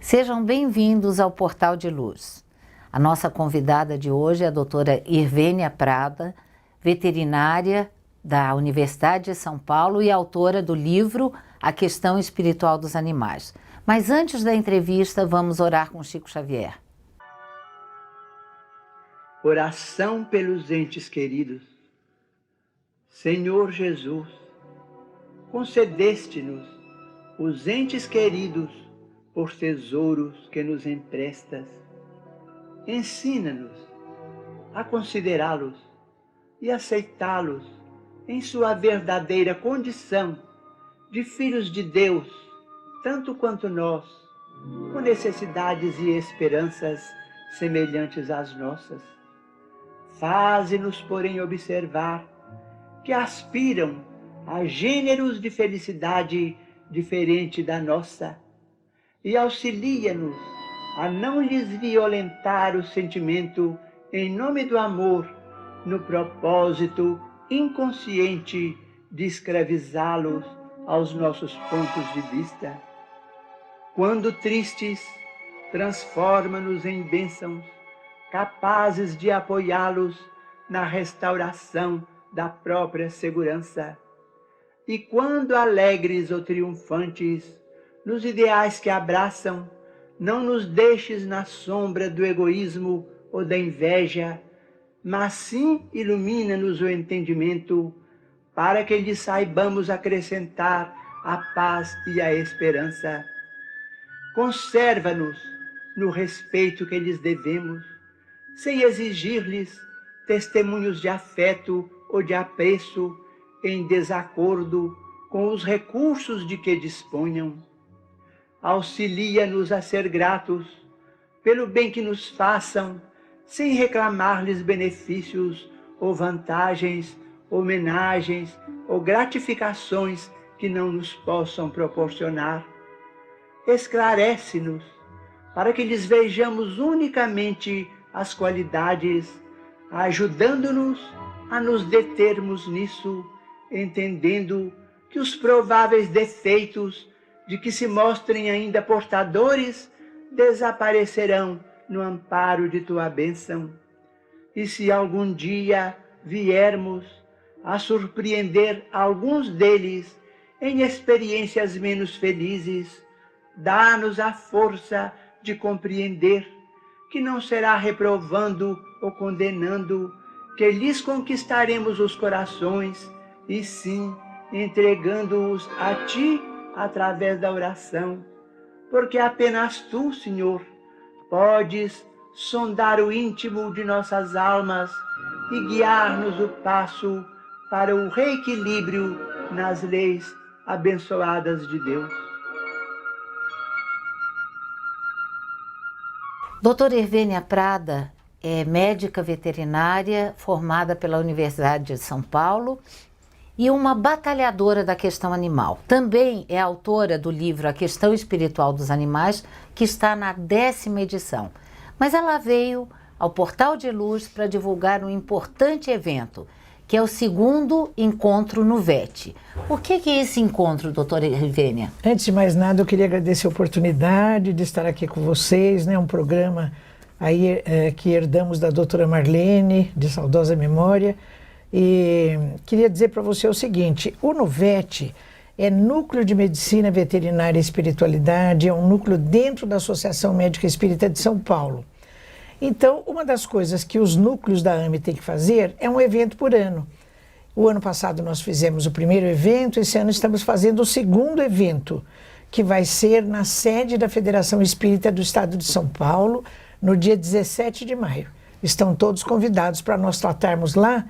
Sejam bem-vindos ao Portal de Luz. A nossa convidada de hoje é a doutora Irvênia Prada, veterinária da Universidade de São Paulo e autora do livro A Questão Espiritual dos Animais. Mas antes da entrevista, vamos orar com Chico Xavier. Oração pelos entes queridos. Senhor Jesus, concedeste-nos os entes queridos por tesouros que nos emprestas. Ensina-nos a considerá-los e aceitá-los em sua verdadeira condição de filhos de Deus, tanto quanto nós, com necessidades e esperanças semelhantes às nossas. Faze-nos, porém, observar que aspiram a gêneros de felicidade diferente da nossa e auxilia-nos a não lhes violentar o sentimento em nome do amor, no propósito inconsciente de escravizá-los aos nossos pontos de vista. Quando tristes, transforma-nos em bênçãos, capazes de apoiá-los na restauração da própria segurança. E quando alegres ou triunfantes, nos ideais que abraçam, não nos deixes na sombra do egoísmo ou da inveja, mas sim ilumina-nos o entendimento, para que lhes saibamos acrescentar a paz e a esperança. Conserva-nos no respeito que lhes devemos, sem exigir-lhes testemunhos de afeto ou de apreço em desacordo com os recursos de que disponham. Auxilia-nos a ser gratos pelo bem que nos façam, sem reclamar-lhes benefícios ou vantagens, homenagens ou gratificações que não nos possam proporcionar. Esclarece-nos para que lhes vejamos unicamente as qualidades, ajudando-nos a nos determos nisso, entendendo que os prováveis defeitos de que se mostrem ainda portadores desaparecerão no amparo de tua bênção. E se algum dia viermos a surpreender alguns deles em experiências menos felizes, dá-nos a força de compreender que não será reprovando ou condenando que lhes conquistaremos os corações, e sim entregando-os a ti através da oração, porque apenas tu, Senhor, podes sondar o íntimo de nossas almas e guiar-nos o passo para o reequilíbrio nas leis abençoadas de Deus. Doutora Irvênia Prada é médica veterinária formada pela Universidade de São Paulo e uma batalhadora da questão animal. Também é autora do livro A Questão Espiritual dos Animais, que está na 10ª edição. Mas ela veio ao Portal de Luz para divulgar um importante evento, que é o 2º encontro no VET. O que é esse encontro, doutora Irvênia? Antes de mais nada, eu queria agradecer a oportunidade de estar aqui com vocês, né? Um programa aí que herdamos da doutora Marlene, de saudosa memória. E queria dizer para você o seguinte: o NUVET é Núcleo de Medicina Veterinária e Espiritualidade, é um núcleo dentro da Associação Médica Espírita de São Paulo. Então, uma das coisas que os núcleos da AME têm que fazer é um evento por ano. O ano passado nós fizemos o primeiro evento, esse ano estamos fazendo o 2º evento, que vai ser na sede da Federação Espírita do Estado de São Paulo, no dia 17 de maio. Estão todos convidados para nós tratarmos lá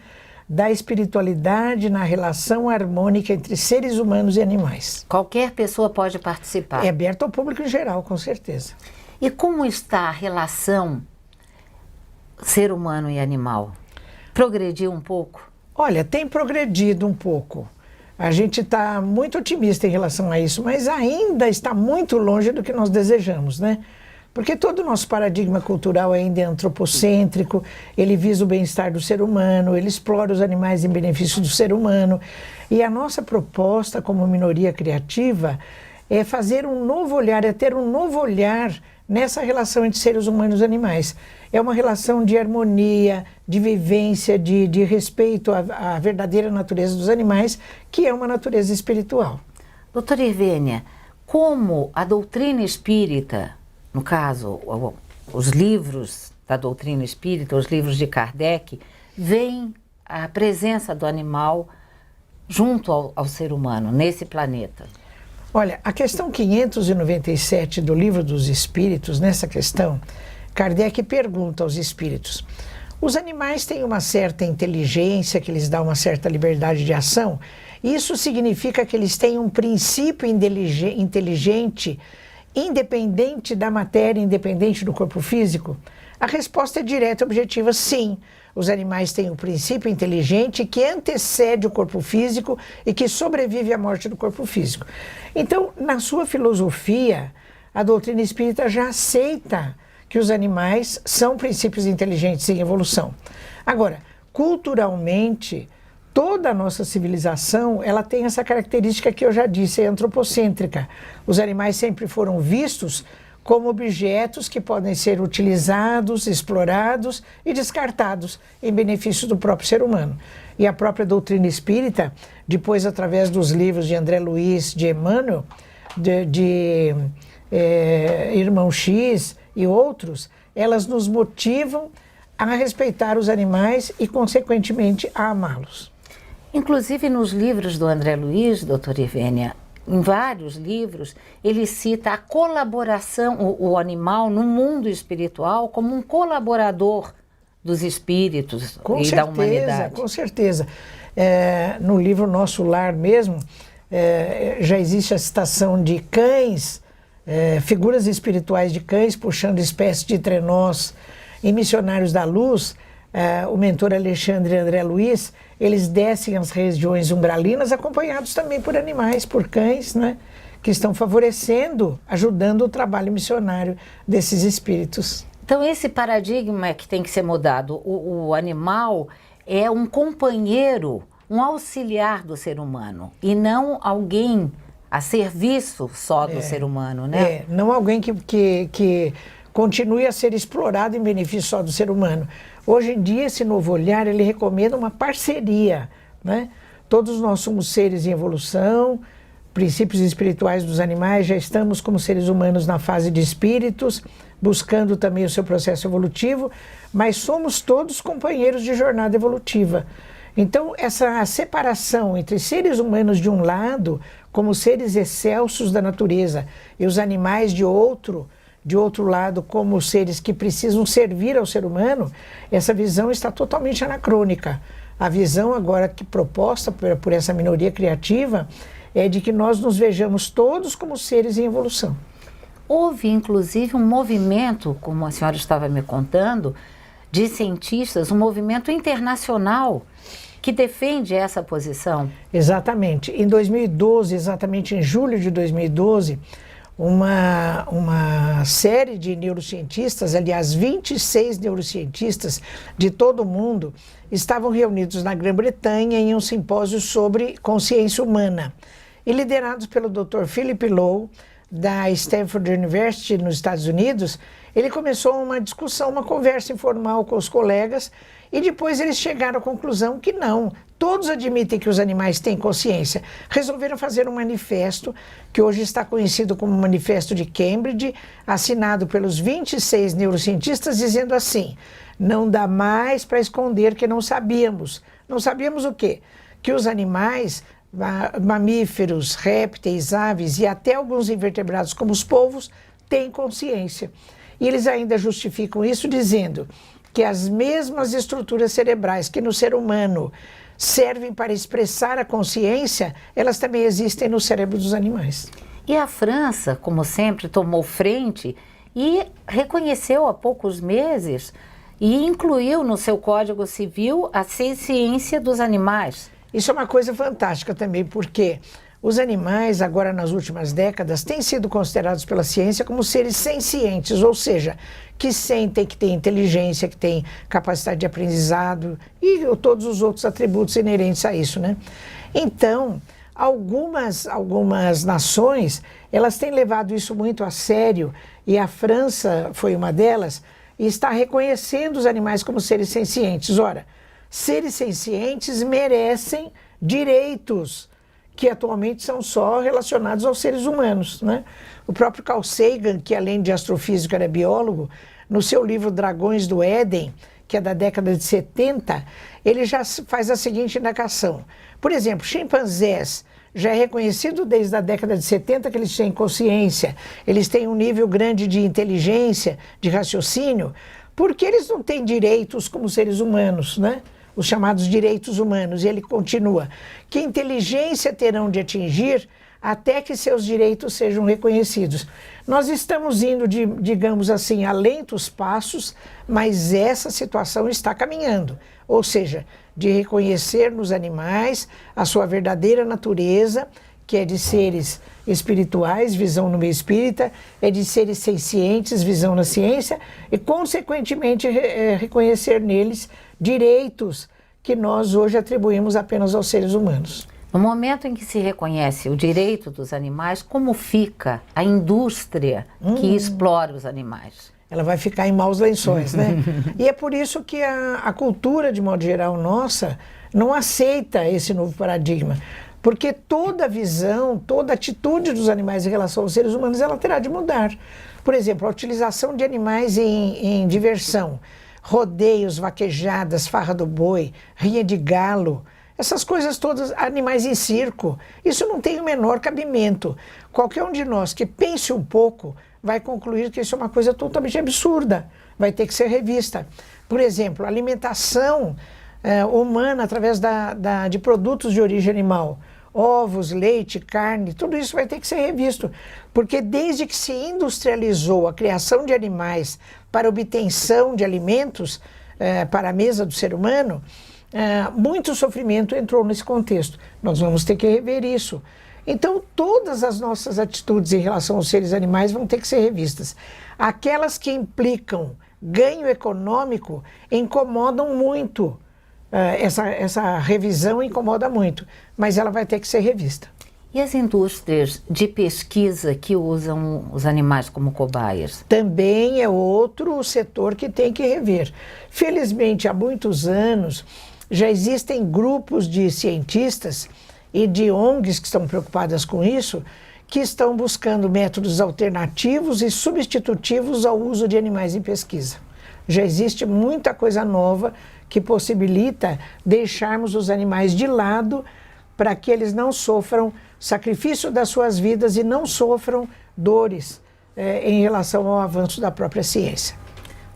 da espiritualidade na relação harmônica entre seres humanos e animais. Qualquer pessoa pode participar? É aberto ao público em geral, com certeza. E como está a relação ser humano e animal? Progrediu um pouco? Olha, tem progredido um pouco. A gente está muito otimista em relação a isso, mas ainda está muito longe do que nós desejamos, né? Porque todo o nosso paradigma cultural ainda é antropocêntrico, ele visa o bem-estar do ser humano, ele explora os animais em benefício do ser humano. E a nossa proposta como minoria criativa é fazer um novo olhar, é ter um novo olhar nessa relação entre seres humanos e animais. É uma relação de harmonia, de vivência, de respeito à verdadeira natureza dos animais, que é uma natureza espiritual. Doutora Irvênia, como a doutrina espírita, no caso, os livros da doutrina espírita, os livros de Kardec, veem a presença do animal junto ao ser humano, nesse planeta? Olha, a questão 597 do Livro dos Espíritos, nessa questão, Kardec pergunta aos espíritos: os animais têm uma certa inteligência que lhes dá uma certa liberdade de ação? Isso significa que eles têm um princípio inteligente, independente da matéria, independente do corpo físico? A resposta é direta e objetiva: sim. Os animais têm um princípio inteligente que antecede o corpo físico e que sobrevive à morte do corpo físico. Então, na sua filosofia, a doutrina espírita já aceita que os animais são princípios inteligentes em evolução. Agora, culturalmente, toda a nossa civilização, ela tem essa característica que eu já disse, é antropocêntrica. Os animais sempre foram vistos como objetos que podem ser utilizados, explorados e descartados em benefício do próprio ser humano. E a própria doutrina espírita, depois através dos livros de André Luiz, de Emmanuel, Irmão X e outros, elas nos motivam a respeitar os animais e, consequentemente, a amá-los. Inclusive nos livros do André Luiz, doutora Irvênia, em vários livros, ele cita a colaboração, o animal no mundo espiritual como um colaborador dos espíritos da humanidade. Com certeza. No livro Nosso Lar mesmo, já existe a citação de cães, figuras espirituais de cães puxando espécies de trenós. Em Missionários da Luz, o mentor Alexandre e André Luiz, eles descem às regiões umbralinas acompanhados também por animais, por cães, né, que estão favorecendo, ajudando o trabalho missionário desses espíritos. Então esse paradigma que tem que ser mudado, o animal é um companheiro, um auxiliar do ser humano e não alguém a serviço só do ser humano, né? Não alguém que continue a ser explorado em benefício só do ser humano. Hoje em dia, esse novo olhar, ele recomenda uma parceria, né? Todos nós somos seres em evolução, princípios espirituais dos animais, já estamos como seres humanos na fase de espíritos, buscando também o seu processo evolutivo, mas somos todos companheiros de jornada evolutiva. Então, essa separação entre seres humanos de um lado, como seres excelsos da natureza, e os animais de outro lado, como seres que precisam servir ao ser humano, essa visão está totalmente anacrônica. A visão agora que proposta por essa minoria criativa é de que nós nos vejamos todos como seres em evolução. Houve, inclusive, um movimento, como a senhora estava me contando, de cientistas, um movimento internacional que defende essa posição. Exatamente. Em 2012, exatamente em julho de 2012, uma série de neurocientistas, aliás, 26 neurocientistas de todo o mundo, estavam reunidos na Grã-Bretanha em um simpósio sobre consciência humana. E liderados pelo Dr. Philip Lowe, da Stanford University, nos Estados Unidos, ele começou uma discussão, uma conversa informal com os colegas, e depois eles chegaram à conclusão que não, todos admitem que os animais têm consciência. Resolveram fazer um manifesto, que hoje está conhecido como Manifesto de Cambridge, assinado pelos 26 neurocientistas, dizendo assim: não dá mais para esconder que não sabíamos. Não sabíamos o quê? Que os animais, mamíferos, répteis, aves e até alguns invertebrados como os polvos, têm consciência. E eles ainda justificam isso dizendo que as mesmas estruturas cerebrais que no ser humano servem para expressar a consciência, elas também existem no cérebro dos animais. E a França, como sempre, tomou frente e reconheceu há poucos meses e incluiu no seu Código Civil a ciência dos animais. Isso é uma coisa fantástica também, porque os animais, agora nas últimas décadas, têm sido considerados pela ciência como seres sencientes, ou seja, que sentem, que têm inteligência, que têm capacidade de aprendizado e todos os outros atributos inerentes a isso, né? Então, Algumas nações, elas têm levado isso muito a sério, e a França foi uma delas, e está reconhecendo os animais como seres sencientes. Ora, seres sencientes merecem direitos que atualmente são só relacionados aos seres humanos, né? O próprio Carl Sagan, que além de astrofísico era biólogo, no seu livro Dragões do Éden, que é da década de 70, ele já faz a seguinte indagação. Por exemplo, chimpanzés, já é reconhecido desde a década de 70 que eles têm consciência, eles têm um nível grande de inteligência, de raciocínio, porque eles não têm direitos como seres humanos, né? Os chamados direitos humanos. E ele continua: que inteligência terão de atingir até que seus direitos sejam reconhecidos? Nós estamos indo, digamos assim, a lentos passos, mas essa situação está caminhando. Ou seja, de reconhecer nos animais a sua verdadeira natureza, que é de seres espirituais, visão no meio espírita, é de seres sencientes, visão na ciência, e consequentemente reconhecer neles direitos que nós hoje atribuímos apenas aos seres humanos. No momento em que se reconhece o direito dos animais, como fica a indústria que explora os animais? Ela vai ficar em maus lençóis, né? E é por isso que a cultura, de modo geral, nossa, não aceita esse novo paradigma. Porque toda visão, toda atitude dos animais em relação aos seres humanos, ela terá de mudar. Por exemplo, a utilização de animais em diversão, rodeios, vaquejadas, farra do boi, rinha de galo, essas coisas todas, animais em circo, isso não tem o menor cabimento. Qualquer um de nós que pense um pouco vai concluir que isso é uma coisa totalmente absurda, vai ter que ser revista. Por exemplo, a alimentação humana através de produtos de origem animal, ovos, leite, carne, tudo isso vai ter que ser revisto, porque desde que se industrializou a criação de animais para obtenção de alimentos para a mesa do ser humano, muito sofrimento entrou nesse contexto. Nós vamos ter que rever isso. Então, todas as nossas atitudes em relação aos seres animais vão ter que ser revistas. Aquelas que implicam ganho econômico incomodam muito. Essa revisão incomoda muito, mas ela vai ter que ser revista. E as indústrias de pesquisa que usam os animais como cobaias? Também é outro setor que tem que rever. Felizmente, há muitos anos, já existem grupos de cientistas e de ONGs que estão preocupadas com isso, que estão buscando métodos alternativos e substitutivos ao uso de animais em pesquisa. Já existe muita coisa nova que possibilita deixarmos os animais de lado para que eles não sofram sacrifício das suas vidas e não sofram dores em relação ao avanço da própria ciência.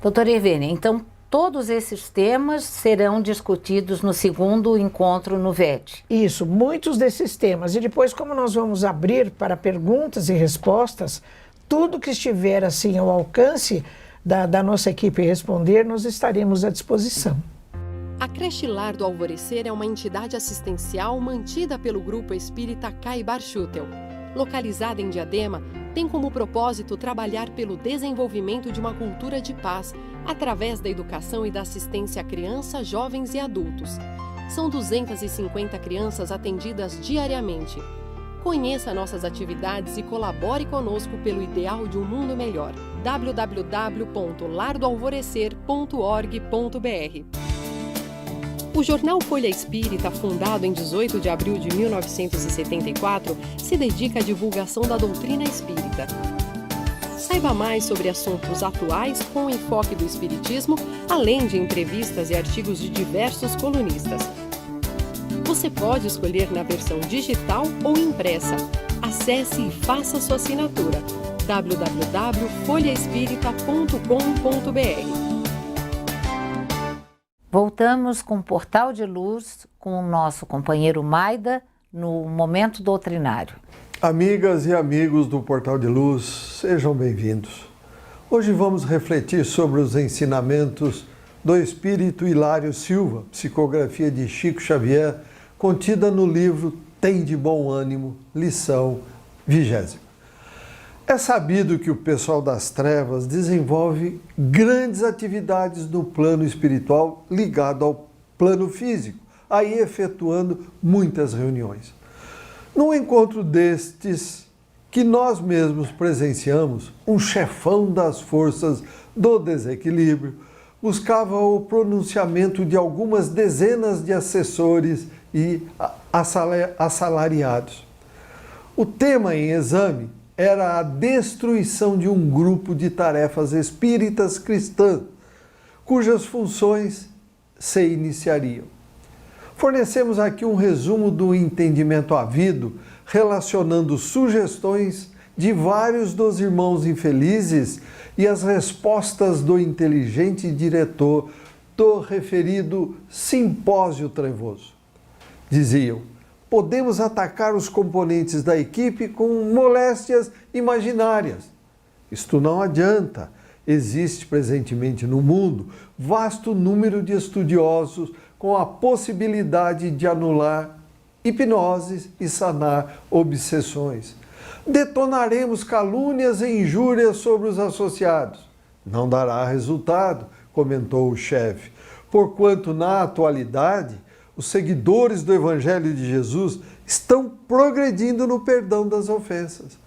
Doutora Irvênia, então todos esses temas serão discutidos no segundo encontro no VET? Isso, muitos desses temas. E depois, como nós vamos abrir para perguntas e respostas, tudo que estiver assim ao alcance da nossa equipe responder, nós estaremos à disposição. A Creche Lar do Alvorecer é uma entidade assistencial mantida pelo Grupo Espírita Caibar Schutel. Localizada em Diadema, tem como propósito trabalhar pelo desenvolvimento de uma cultura de paz através da educação e da assistência a crianças, jovens e adultos. São 250 crianças atendidas diariamente. Conheça nossas atividades e colabore conosco pelo ideal de um mundo melhor. www.lardoalvorecer.org.br. O jornal Folha Espírita, fundado em 18 de abril de 1974, se dedica à divulgação da doutrina espírita. Saiba mais sobre assuntos atuais com o enfoque do espiritismo, além de entrevistas e artigos de diversos colunistas. Você pode escolher na versão digital ou impressa. Acesse e faça sua assinatura. www.folhaespírita.com.br. Voltamos com o Portal de Luz, com o nosso companheiro Maida, no Momento Doutrinário. Amigas e amigos do Portal de Luz, sejam bem-vindos. Hoje vamos refletir sobre os ensinamentos do Espírito Hilário Silva, psicografia de Chico Xavier, contida no livro Tem de Bom Ânimo, lição 20ª. É sabido que o pessoal das trevas desenvolve grandes atividades no plano espiritual ligado ao plano físico, aí efetuando muitas reuniões. Num encontro destes que nós mesmos presenciamos, um chefão das forças do desequilíbrio buscava o pronunciamento de algumas dezenas de assessores e assalariados. O tema em exame era a destruição de um grupo de tarefas espíritas cristãs, cujas funções se iniciariam. Fornecemos aqui um resumo do entendimento havido, relacionando sugestões de vários dos irmãos infelizes e as respostas do inteligente diretor do referido simpósio trevoso. Diziam: podemos atacar os componentes da equipe com moléstias imaginárias. Isto não adianta. Existe presentemente no mundo vasto número de estudiosos com a possibilidade de anular hipnoses e sanar obsessões. Detonaremos calúnias e injúrias sobre os associados. Não dará resultado, comentou o chefe, porquanto na atualidade os seguidores do Evangelho de Jesus estão progredindo no perdão das ofensas.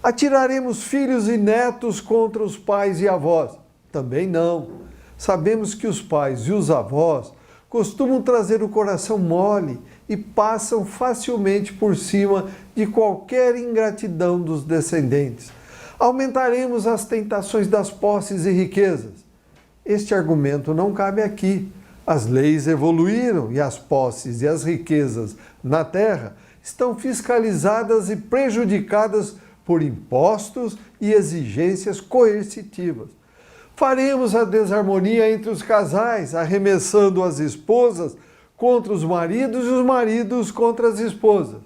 Atiraremos filhos e netos contra os pais e avós? Também não. Sabemos que os pais e os avós costumam trazer o coração mole e passam facilmente por cima de qualquer ingratidão dos descendentes. Aumentaremos as tentações das posses e riquezas. Este argumento não cabe aqui. As leis evoluíram e as posses e as riquezas na terra estão fiscalizadas e prejudicadas por impostos e exigências coercitivas. Faremos a desarmonia entre os casais, arremessando as esposas contra os maridos e os maridos contra as esposas.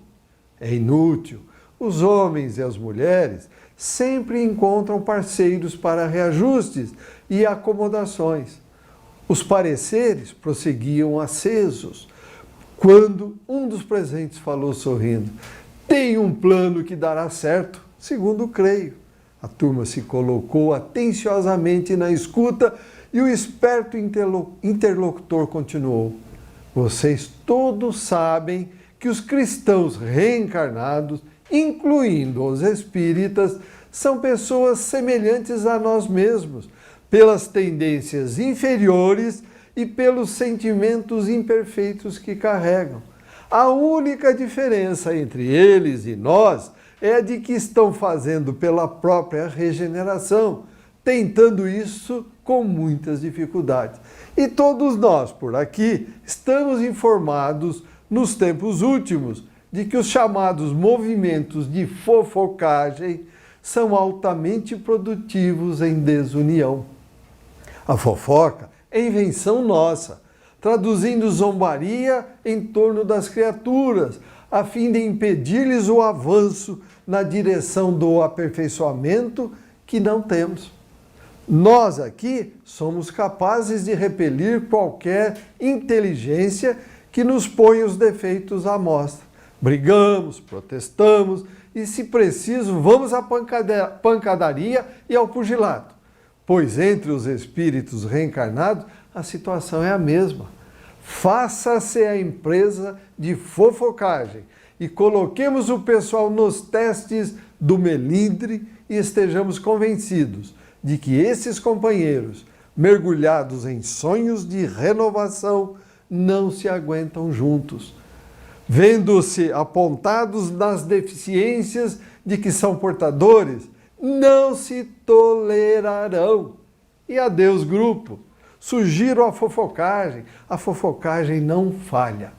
É inútil. Os homens e as mulheres sempre encontram parceiros para reajustes e acomodações. Os pareceres prosseguiam acesos, quando um dos presentes falou sorrindo: tenho um plano que dará certo, segundo creio. A turma se colocou atenciosamente na escuta e o esperto interlocutor continuou: vocês todos sabem que os cristãos reencarnados, incluindo os espíritas, são pessoas semelhantes a nós mesmos, pelas tendências inferiores e pelos sentimentos imperfeitos que carregam. A única diferença entre eles e nós é a de que estão fazendo pela própria regeneração, tentando isso com muitas dificuldades. E todos nós, por aqui, estamos informados, nos tempos últimos, de que os chamados movimentos de fofocagem são altamente produtivos em desunião. A fofoca é invenção nossa, traduzindo zombaria em torno das criaturas, a fim de impedir-lhes o avanço na direção do aperfeiçoamento que não temos. Nós aqui somos capazes de repelir qualquer inteligência que nos ponha os defeitos à mostra. Brigamos, protestamos e, se preciso, vamos à pancadaria e ao pugilato. Pois entre os espíritos reencarnados a situação é a mesma. Faça-se a empresa de fofocagem e coloquemos o pessoal nos testes do melindre e estejamos convencidos de que esses companheiros, mergulhados em sonhos de renovação, não se aguentam juntos. Vendo-se apontados nas deficiências de que são portadores, não se tolerarão. E adeus, grupo. Sugiro a fofocagem não falha.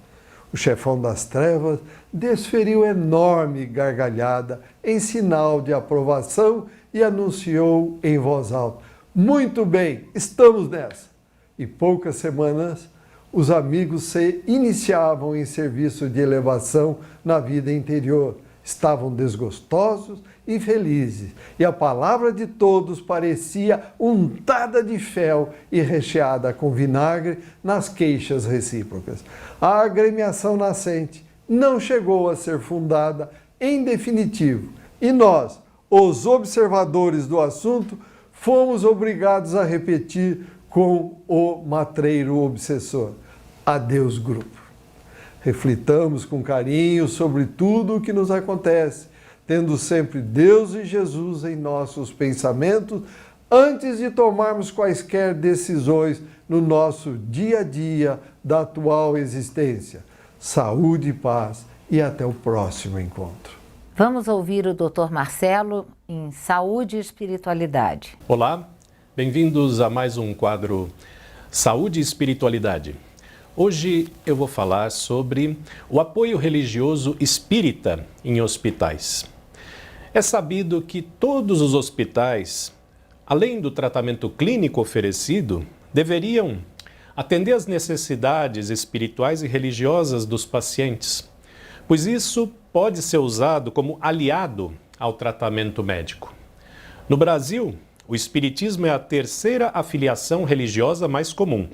O chefão das trevas desferiu enorme gargalhada em sinal de aprovação e anunciou em voz alta: muito bem, estamos nessa. E poucas semanas, os amigos se iniciavam em serviço de elevação na vida interior. Estavam desgostosos e felizes, e a palavra de todos parecia untada de fel e recheada com vinagre nas queixas recíprocas. A agremiação nascente não chegou a ser fundada em definitivo, e nós, os observadores do assunto, fomos obrigados a repetir com o matreiro obsessor: adeus, grupo. Reflitamos com carinho sobre tudo o que nos acontece, tendo sempre Deus e Jesus em nossos pensamentos antes de tomarmos quaisquer decisões no nosso dia a dia da atual existência. Saúde e paz e até o próximo encontro. Vamos ouvir o Dr. Marcelo em Saúde e Espiritualidade. Olá, bem-vindos a mais um quadro Saúde e Espiritualidade. Hoje eu vou falar sobre o apoio religioso espírita em hospitais. É sabido que todos os hospitais, além do tratamento clínico oferecido, deveriam atender às necessidades espirituais e religiosas dos pacientes, pois isso pode ser usado como aliado ao tratamento médico. No Brasil, o espiritismo é a terceira afiliação religiosa mais comum.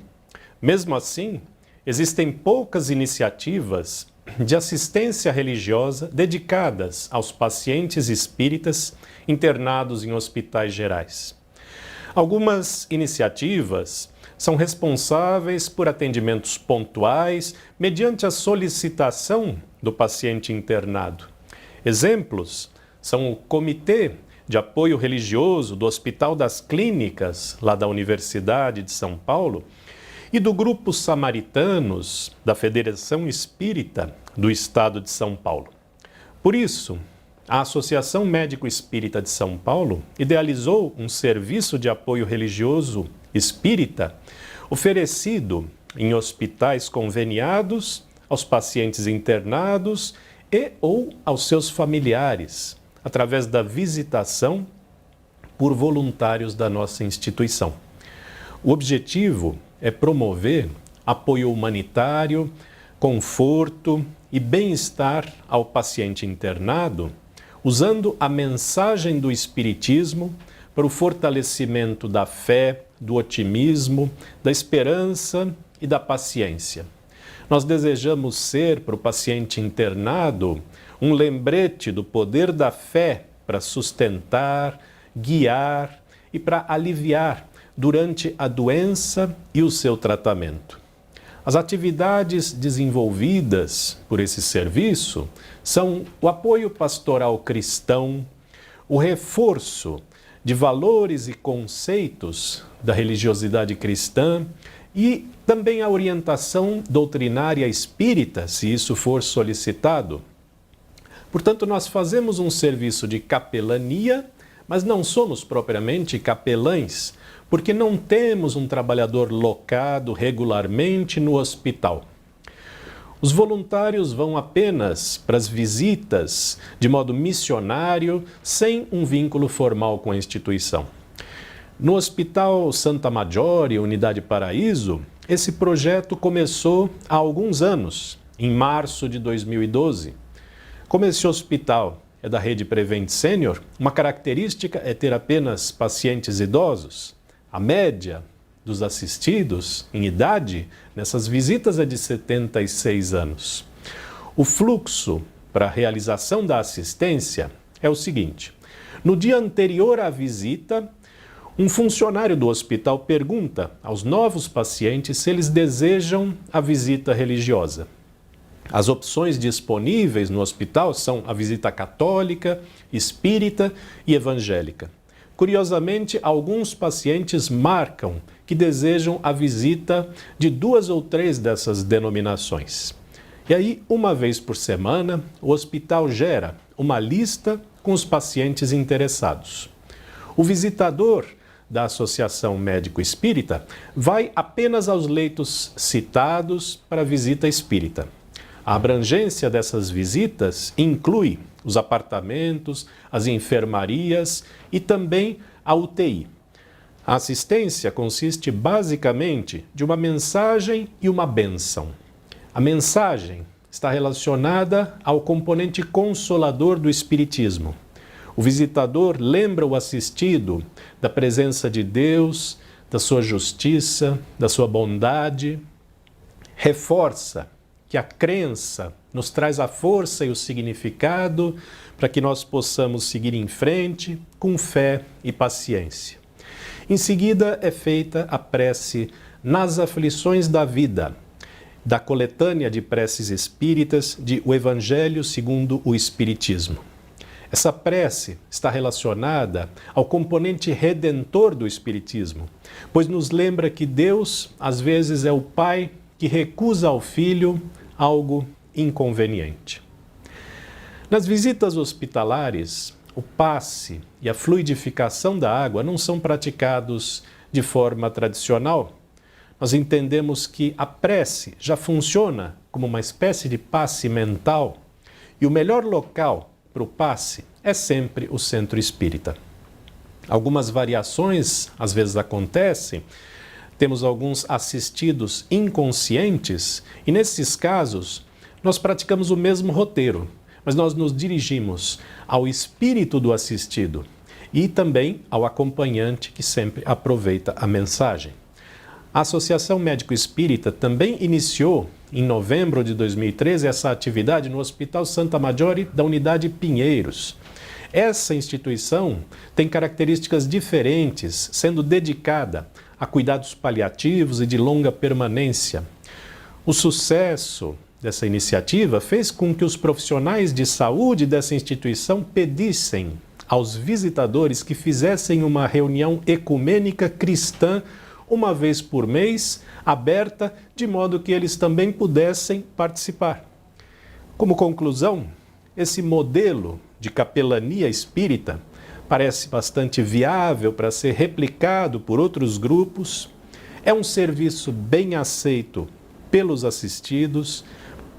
Mesmo assim, existem poucas iniciativas de assistência religiosa dedicadas aos pacientes espíritas internados em hospitais gerais. Algumas iniciativas são responsáveis por atendimentos pontuais mediante a solicitação do paciente internado. Exemplos são o Comitê de Apoio Religioso do Hospital das Clínicas, lá da Universidade de São Paulo, e do Grupo Samaritanos da Federação Espírita do Estado de São Paulo. Por isso, a Associação Médico Espírita de São Paulo idealizou um serviço de apoio religioso espírita oferecido em hospitais conveniados aos pacientes internados e ou aos seus familiares, através da visitação por voluntários da nossa instituição. O objetivo é promover apoio humanitário, conforto e bem-estar ao paciente internado, usando a mensagem do Espiritismo para o fortalecimento da fé, do otimismo, da esperança e da paciência. Nós desejamos ser para o paciente internado um lembrete do poder da fé para sustentar, guiar e para aliviar durante a doença e o seu tratamento. As atividades desenvolvidas por esse serviço são o apoio pastoral cristão, o reforço de valores e conceitos da religiosidade cristã e também a orientação doutrinária espírita, se isso for solicitado. Portanto, nós fazemos um serviço de capelania, mas não somos propriamente capelães, porque não temos um trabalhador locado regularmente no hospital. Os voluntários vão apenas para as visitas de modo missionário, sem um vínculo formal com a instituição. No Hospital Santa Maggiore, Unidade Paraíso, esse projeto começou há alguns anos, em março de 2012. Como esse hospital é da rede Prevent Senior, uma característica é ter apenas pacientes idosos. A média dos assistidos em idade nessas visitas é de 76 anos. O fluxo para a realização da assistência é o seguinte: no dia anterior à visita, um funcionário do hospital pergunta aos novos pacientes se eles desejam a visita religiosa. As opções disponíveis no hospital são a visita católica, espírita e evangélica. Curiosamente, alguns pacientes marcam que desejam a visita de 2 ou 3 dessas denominações. E aí, uma vez por semana, o hospital gera uma lista com os pacientes interessados. O visitador da Associação Médico Espírita vai apenas aos leitos citados para a visita espírita. A abrangência dessas visitas inclui os apartamentos, as enfermarias e também a UTI. A assistência consiste basicamente de uma mensagem e uma bênção. A mensagem está relacionada ao componente consolador do Espiritismo. O visitador lembra o assistido da presença de Deus, da sua justiça, da sua bondade, reforça que a crença nos traz a força e o significado para que nós possamos seguir em frente com fé e paciência. Em seguida é feita a prece nas aflições da vida, da coletânea de preces espíritas de O Evangelho segundo o Espiritismo. Essa prece está relacionada ao componente redentor do Espiritismo, pois nos lembra que Deus, às vezes, é o Pai que recusa ao Filho algo inconveniente. Nas visitas hospitalares, o passe e a fluidificação da água não são praticados de forma tradicional. Nós entendemos que a prece já funciona como uma espécie de passe mental e o melhor local para o passe é sempre o centro espírita. Algumas variações às vezes acontecem, temos alguns assistidos inconscientes e nesses casos nós praticamos o mesmo roteiro, mas nós nos dirigimos ao espírito do assistido e também ao acompanhante que sempre aproveita a mensagem. A Associação Médico Espírita também iniciou, em novembro de 2013, essa atividade no Hospital Santa Maggiore da Unidade Pinheiros. Essa instituição tem características diferentes, sendo dedicada a cuidados paliativos e de longa permanência. O sucesso dessa iniciativa fez com que os profissionais de saúde dessa instituição pedissem aos visitadores que fizessem uma reunião ecumênica cristã uma vez por mês, aberta, de modo que eles também pudessem participar. Como conclusão, esse modelo de capelania espírita parece bastante viável para ser replicado por outros grupos, é um serviço bem aceito pelos assistidos,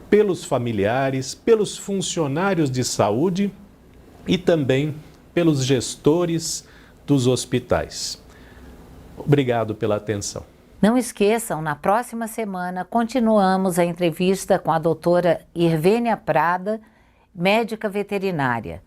pelos familiares, pelos funcionários de saúde e também pelos gestores dos hospitais. Obrigado pela atenção. Não esqueçam, na próxima semana continuamos a entrevista com a doutora Irvênia Prada, médica veterinária.